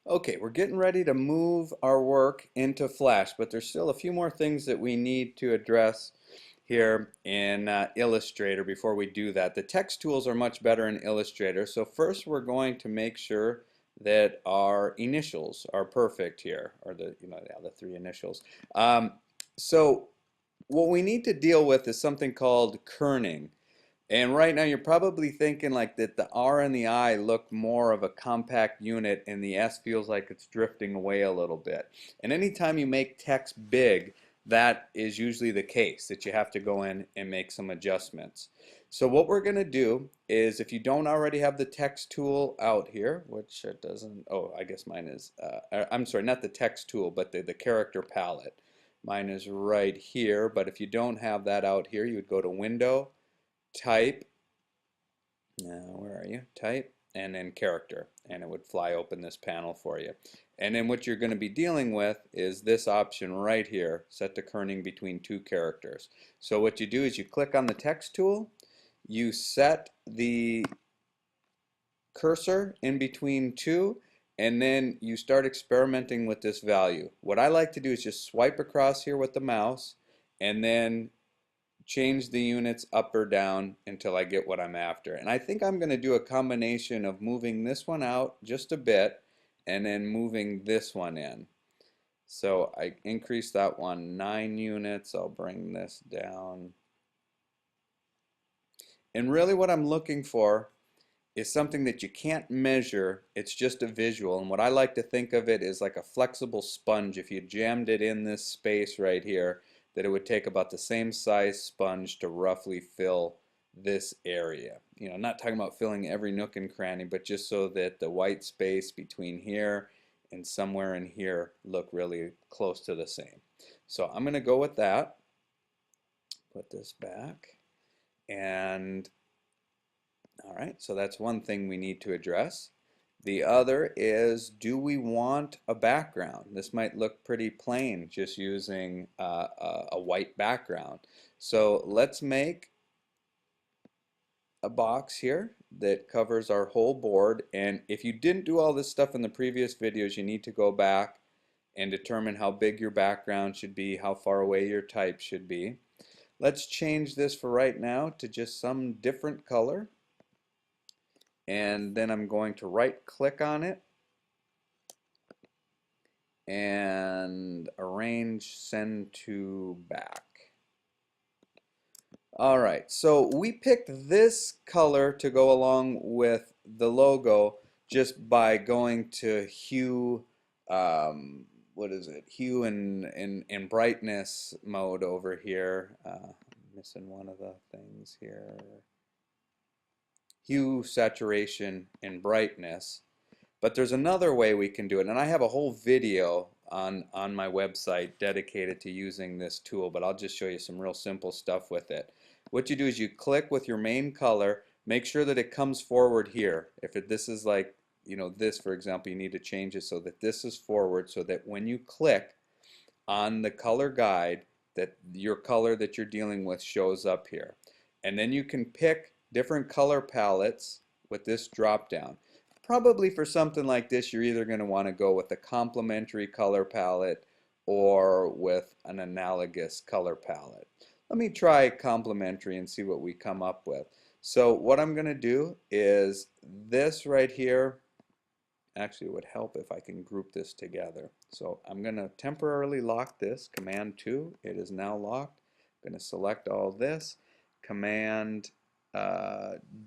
Okay, we're getting ready to move our work into Flash, but there's still a few more things that we need to address here in Illustrator before we do that. The text tools are much better in Illustrator, so first we're going to make sure that our initials are perfect here, or the three initials. So what we need to deal with is something called kerning. And right now you're probably thinking like that the R and the I look more of a compact unit and the S feels like it's drifting away a little bit. And anytime you make text big, that is usually the case, that you have to go in and make some adjustments. So what we're going to do is, if you don't already have the text tool out here, which it doesn't, oh, I guess mine is, I'm sorry, not the text tool, but the character palette. Mine is right here, but if you don't have that out here, you would go to Window, Type, where are you? Type, and then character, and it would fly open this panel for you. And then what you're going to be dealing with is this option right here, set the kerning between two characters. So what you do is you click on the text tool, you set the cursor in between two, and then you start experimenting with this value. What I like to do is just swipe across here with the mouse and then change the units up or down until I get what I'm after. And I think I'm going to do a combination of moving this one out just a bit and then moving this one in. So I increase that one 9 units. I'll bring this down. And really what I'm looking for is something that you can't measure. It's just a visual. And what I like to think of it is like a flexible sponge. If you jammed it in this space right here, that it would take about the same size sponge to roughly fill this area. You know, not talking about filling every nook and cranny, but just so that the white space between here and somewhere in here look really close to the same. So I'm going to go with that. Put this back. And all right, so that's one thing we need to address. The other is, do we want a background? This might look pretty plain just using a white background. So let's make a box here that covers our whole board. And if you didn't do all this stuff in the previous videos, you need to go back and determine how big your background should be, how far away your type should be. Let's change this for right now to just some different color. And then I'm going to right click on it and arrange send to back. Alright, so we picked this color to go along with the logo just by going to hue, what is it, hue and brightness mode over here. Missing one of the things here. Hue, saturation, and brightness. But there's another way we can do it, and I have a whole video on my website dedicated to using this tool, but I'll just show you some real simple stuff with it. What you do is you click with your main color, make sure that it comes forward here. If this is like, you know, this for example, you need to change it so that this is forward, so that when you click on the color guide, that your color that you're dealing with shows up here. And then you can pick different color palettes with this drop down. Probably for something like this, you're either going to want to go with a complementary color palette or with an analogous color palette. Let me try complementary and see what we come up with. So what I'm going to do is this right here. Actually, it would help if I can group this together. So I'm going to temporarily lock this, Command 2. It is now locked. I'm going to select all this, Command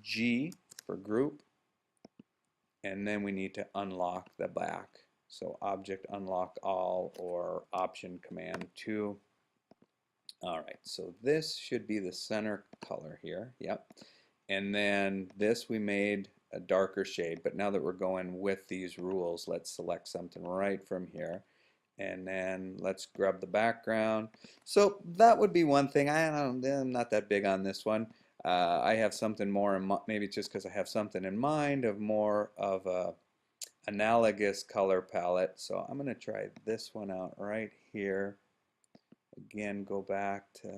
G for group, and then we need to unlock the back. So Object Unlock All or Option Command 2. Alright, so this should be the center color here. Yep. And then this we made a darker shade, but now that we're going with these rules, let's select something right from here. And then let's grab the background. So that would be one thing. I'm not that big on this one. I have something more in mind, maybe it's just because I have something in mind of more of a analogous color palette. So I'm going to try this one out right here. Again, go back to,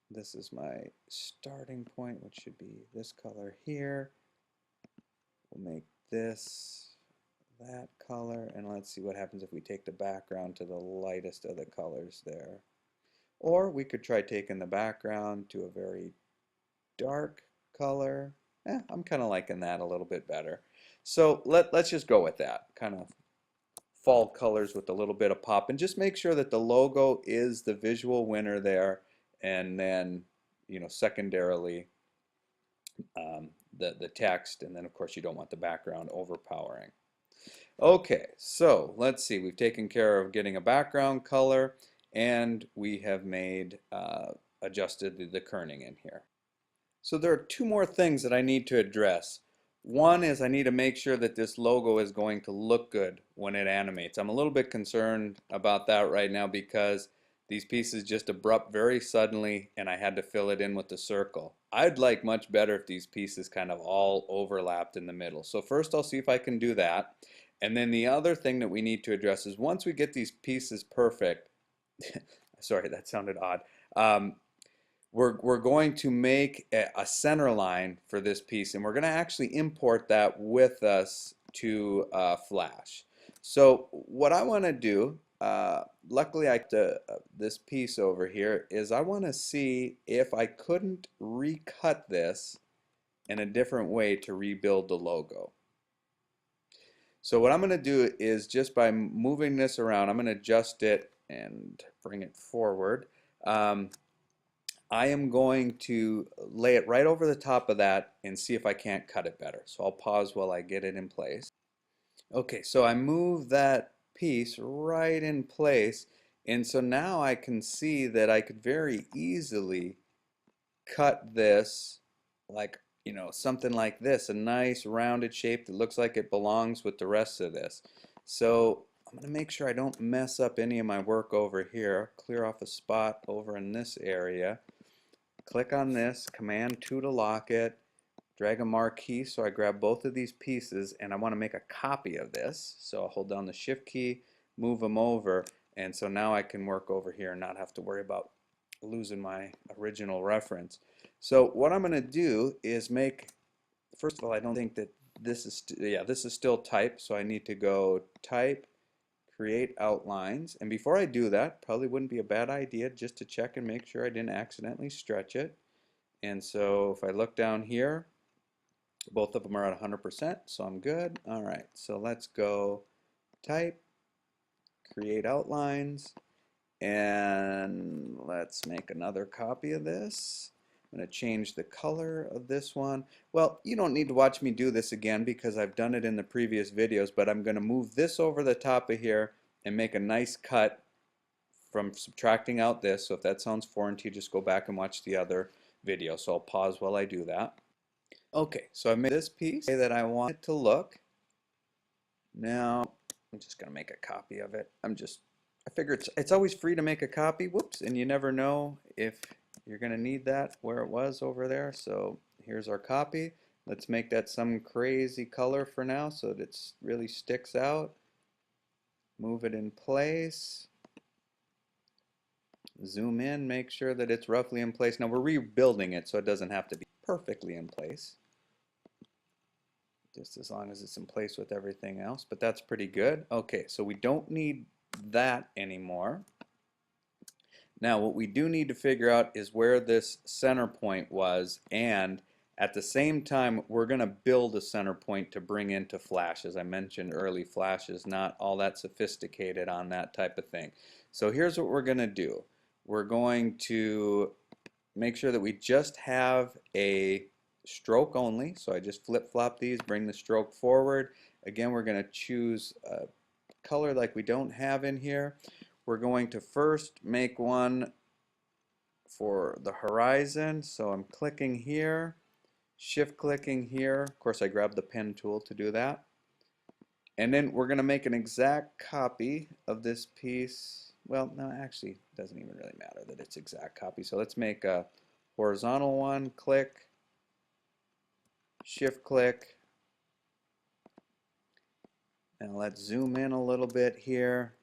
this is my starting point, which should be this color here. We'll make this that color, and let's see what happens if we take the background to the lightest of the colors there. Or we could try taking the background to a very dark color. I'm kind of liking that a little bit better. So let's just go with that. Kind of fall colors with a little bit of pop, and just make sure that the logo is the visual winner there, and then, you know, secondarily the text, and then of course you don't want the background overpowering. Okay, so let's see, we've taken care of getting a background color, and we have made adjusted the kerning in here. So there are two more things that I need to address. One is I need to make sure that this logo is going to look good when it animates. I'm a little bit concerned about that right now because these pieces just abrupt very suddenly, and I had to fill it in with the circle. I'd like much better if these pieces kind of all overlapped in the middle. So first I'll see if I can do that. And then the other thing that we need to address is once we get these pieces perfect, sorry, that sounded odd. We're going to make a center line for this piece, and we're going to actually import that with us to Flash. So what I want to do, luckily this piece over here, is I want to see if I couldn't recut this in a different way to rebuild the logo. So what I'm going to do is, just by moving this around, I'm going to adjust it and bring it forward. I am going to lay it right over the top of that and see if I can't cut it better. So I'll pause while I get it in place. Okay, so I move that piece right in place, and so now I can see that I could very easily cut this like, you know, something like this, a nice rounded shape that looks like it belongs with the rest of this. So I'm going to make sure I don't mess up any of my work over here. Clear off a spot over in this area. Click on this, Command 2 to lock it, drag a marquee so I grab both of these pieces, and I want to make a copy of this. So I'll hold down the Shift key, move them over, and so now I can work over here and not have to worry about losing my original reference. So what I'm going to do is make, first of all, I don't think that this is, this is still type, so I need to go Type, Create Outlines, and before I do that, probably wouldn't be a bad idea just to check and make sure I didn't accidentally stretch it. And so if I look down here, both of them are at 100%, so I'm good. Alright, so let's go Type, Create Outlines, and let's make another copy of this. I'm going to change the color of this one. Well, you don't need to watch me do this again because I've done it in the previous videos, but I'm going to move this over the top of here and make a nice cut from subtracting out this. So if that sounds foreign to you, just go back and watch the other video. So I'll pause while I do that. Okay, so I made this piece that I want it to look. Now I'm just going to make a copy of it. I figure it's always free to make a copy. Whoops, and you never know if you're going to need that where it was over there. So here's our copy. Let's make that some crazy color for now so that it really sticks out. Move it in place. Zoom in, make sure that it's roughly in place. Now we're rebuilding it so it doesn't have to be perfectly in place. Just as long as it's in place with everything else, but that's pretty good. Okay, so we don't need that anymore. Now what we do need to figure out is where this center point was, and at the same time we're going to build a center point to bring into Flash. As I mentioned early, Flash is not all that sophisticated on that type of thing. So here's what we're going to do. We're going to make sure that we just have a stroke only. So I just flip-flop these, bring the stroke forward. Again, we're going to choose a color like we don't have in here. We're going to first make one for the horizon. So I'm clicking here, shift clicking here. Of course, I grabbed the pen tool to do that. And then we're going to make an exact copy of this piece. Well, no, actually, it doesn't even really matter that it's exact copy. So let's make a horizontal one. Click, shift click, and let's zoom in a little bit here.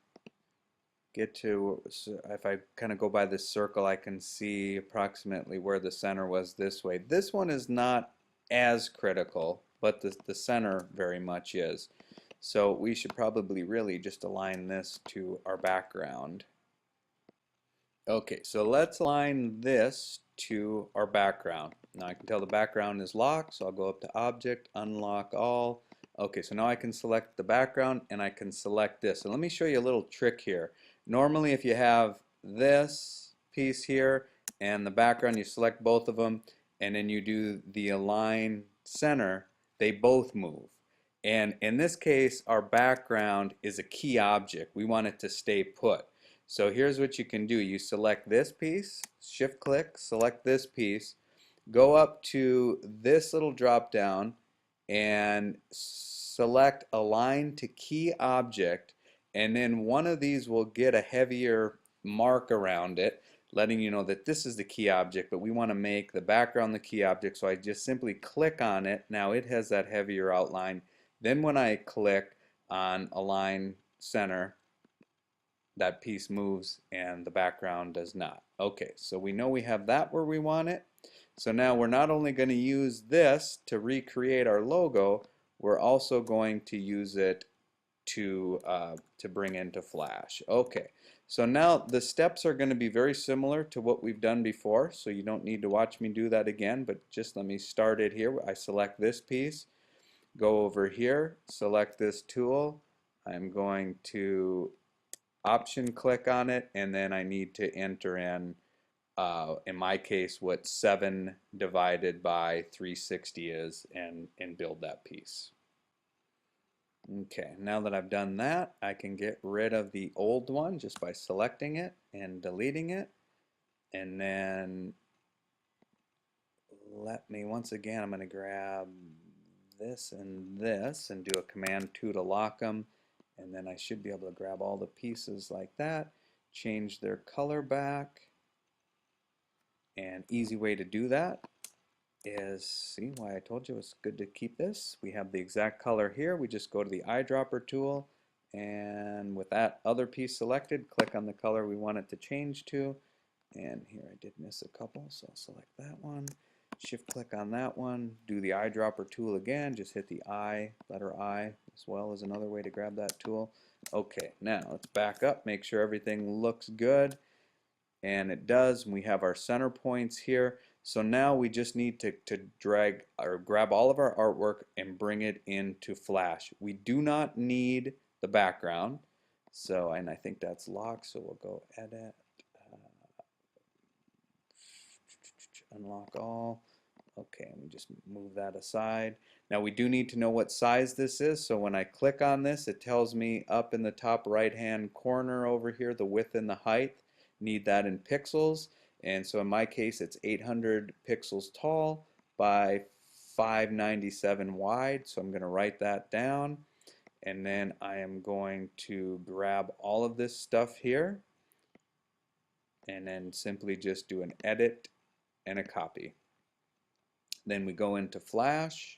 Get to, if I kind of go by this circle, I can see approximately where the center was this way. This one is not as critical, but the center very much is. So we should probably really just align this to our background. Okay, so let's align this to our background. Now I can tell the background is locked, so I'll go up to Object, Unlock All. Okay, so now I can select the background and I can select this. So let me show you a little trick here. Normally if you have this piece here and the background, you select both of them and then you do the Align Center, they both move. And in this case, our background is a key object. We want it to stay put. So here's what you can do. You select this piece, shift click, select this piece, go up to this little drop down and select Align to Key Object, and then one of these will get a heavier mark around it letting you know that this is the key object, but we want to make the background the key object, so I just simply click on it. Now it has that heavier outline. Then when I click on Align Center, that piece moves and the background does not. Okay, so we know we have that where we want it. So now we're not only going to use this to recreate our logo, we're also going to use it to bring into Flash. Okay, so now the steps are going to be very similar to what we've done before, so you don't need to watch me do that again, but just let me start it here. I select this piece, go over here, select this tool. I'm going to option click on it, and then I need to enter in my case, what 7 divided by 360 is, and build that piece. Okay, now that I've done that, I can get rid of the old one just by selecting it and deleting it. And then let me, once again, I'm going to grab this and do a Command 2 to lock them. And then I should be able to grab all the pieces like that, change their color back. And easy way to do that is, see why I told you it's good to keep this. We have the exact color here. We just go to the eyedropper tool, and with that other piece selected, click on the color we want it to change to. And here I did miss a couple, so I'll select that one. Shift click on that one, do the eyedropper tool again, just hit the I, letter I, as well as another way to grab that tool. Okay, now let's back up, make sure everything looks good. And it does. We have our center points here. So now we just need to drag or grab all of our artwork and bring it into Flash. We do not need the background. So, and I think that's locked, so we'll go Edit, Unlock All. Okay, and we just move that aside. Now we do need to know what size this is, so when I click on this, it tells me up in the top right hand corner over here, the width and the height. Need that in pixels, and so in my case it's 800 pixels tall by 597 wide, so I'm going to write that down, and then I am going to grab all of this stuff here and then simply just do an edit and a copy. Then we go into Flash,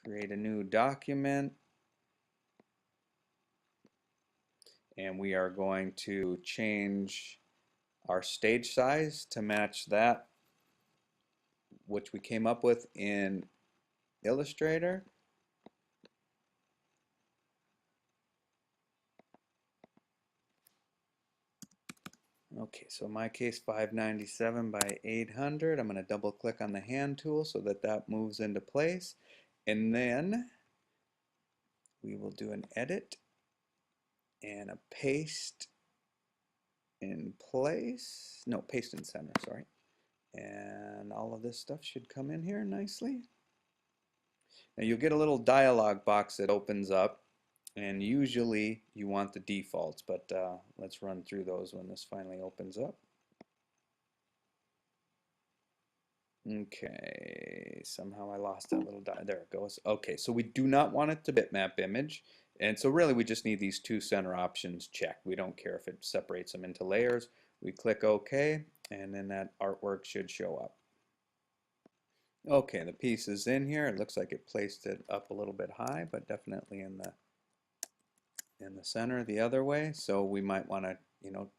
create a new document, and we are going to change our stage size to match that which we came up with in Illustrator. Okay, so in my case 597 by 800. I'm going to double click on the hand tool so that that moves into place, and then we will do an edit and a paste in place. No, paste in center, sorry. And all of this stuff should come in here nicely. Now you'll get a little dialog box that opens up, and usually you want the defaults, but let's run through those when this finally opens up. Okay, somehow I lost that little there it goes. Okay, so we do not want it to bitmap image, and so really we just need these two center options checked. We don't care if it separates them into layers. We click OK, and then that artwork should show up. Okay, the piece is in here. It looks like it placed it up a little bit high, but definitely in the center the other way. So we might want to,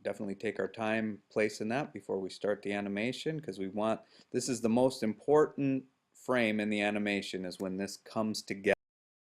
definitely take our time placing that before we start the animation, because we want, this is the most important frame in the animation is when this comes together.